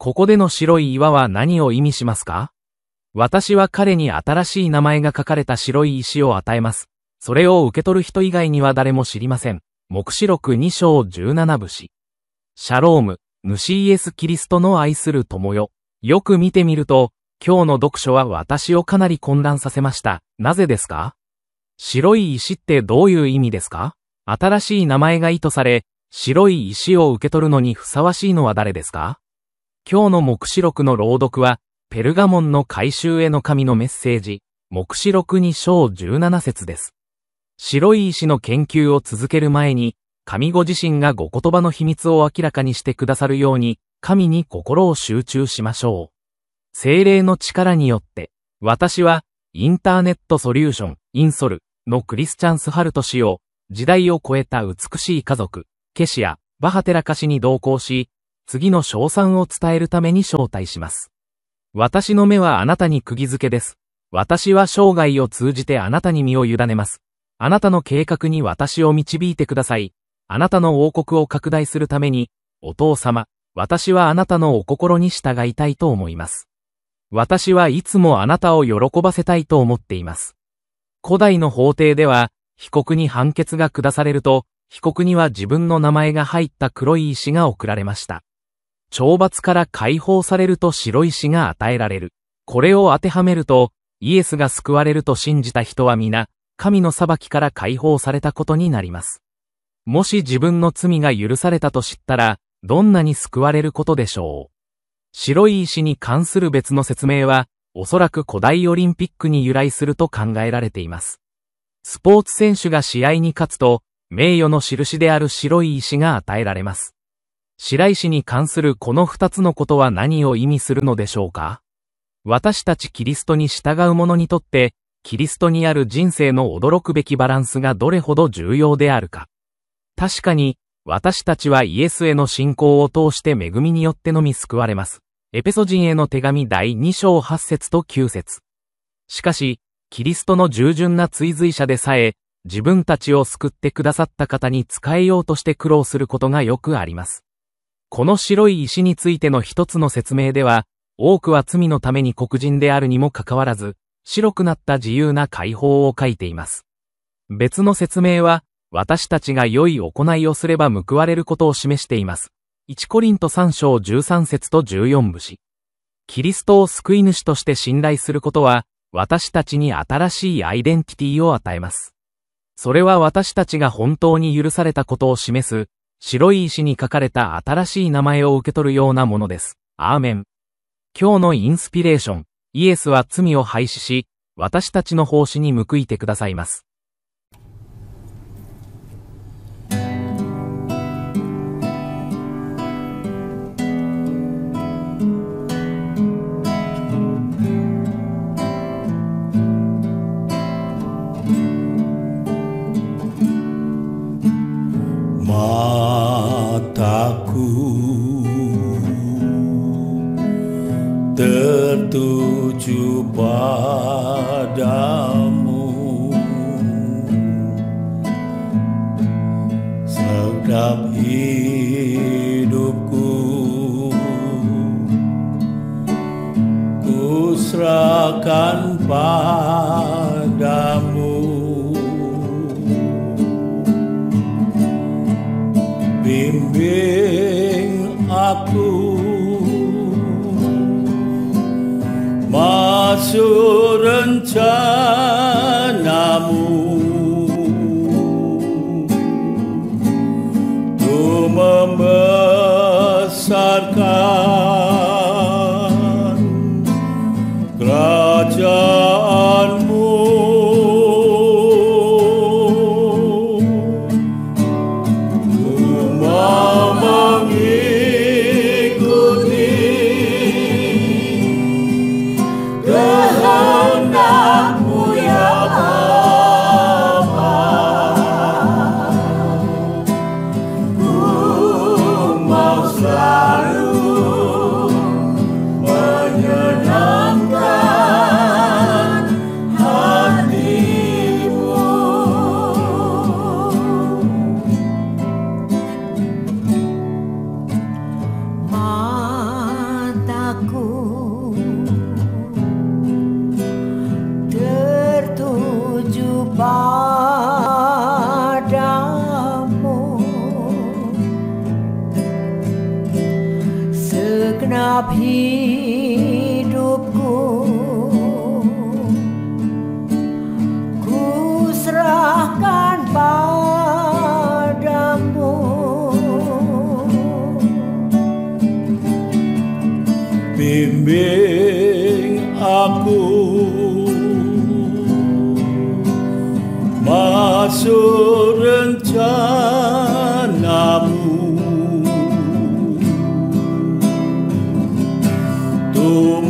ここでの白い岩は何を意味しますか？私は彼に新しい名前が書かれた白い石を与えます。それを受け取る人以外には誰も知りません。黙示録2章17節。シャローム、主イエス・キリストの愛する友よ。よく見てみると、今日の読書は私をかなり混乱させました。なぜですか？白い石ってどういう意味ですか？新しい名前が意図され、白い石を受け取るのにふさわしいのは誰ですか？今日の黙示録の朗読は、ペルガモンの改宗への神のメッセージ、黙示録2章17節です。白い石の研究を続ける前に、神ご自身がご言葉の秘密を明らかにしてくださるように、神に心を集中しましょう。聖霊の力によって、私は、インターネットソリューション、インソルのクリスチャンス・ハルト氏を、時代を超えた美しい家族、ケシア、バハテラカ氏に同行し、次の称賛を伝えるために招待します。私の目はあなたに釘付けです。私は生涯を通じてあなたに身を委ねます。あなたの計画に私を導いてください。あなたの王国を拡大するために、お父様、私はあなたのお心に従いたいと思います。私はいつもあなたを喜ばせたいと思っています。古代の法廷では、被告に判決が下されると、被告には自分の名前が入った黒い石が贈られました。懲罰から解放されると白い石が与えられる。これを当てはめると、イエスが救われると信じた人は皆、神の裁きから解放されたことになります。もし自分の罪が許されたと知ったら、どんなに救われることでしょう。白い石に関する別の説明は、おそらく古代オリンピックに由来すると考えられています。スポーツ選手が試合に勝つと、名誉の印である白い石が与えられます。白石に関するこの二つのことは何を意味するのでしょうか？私たちキリストに従う者にとって、キリストにある人生の驚くべきバランスがどれほど重要であるか。確かに、私たちはイエスへの信仰を通して恵みによってのみ救われます。エペソ人への手紙第2章8節と9節。しかし、キリストの従順な追随者でさえ、自分たちを救ってくださった方に仕えようとして苦労することがよくあります。この白い石についての一つの説明では、多くは罪のために黒人であるにもかかわらず、白くなった自由な解放を書いています。別の説明は、私たちが良い行いをすれば報われることを示しています。1コリント3章13節と14節。キリストを救い主として信頼することは、私たちに新しいアイデンティティを与えます。それは私たちが本当に許されたことを示す、白い石に書かれた新しい名前を受け取るようなものです。アーメン。今日のインスピレーション、イエスは罪を廃止し、私たちの奉仕に報いてくださいます。Mataku tertuju padamu, segenap hidupku ku serahkan padamu. Bimbing aku masuk rencanamu untuk membesarkan kerajaanmu. Selalu aku tertuju padamu. Segenap hidupku ku serahkan padamu. Bimbing aku masuk rencanamu, untuk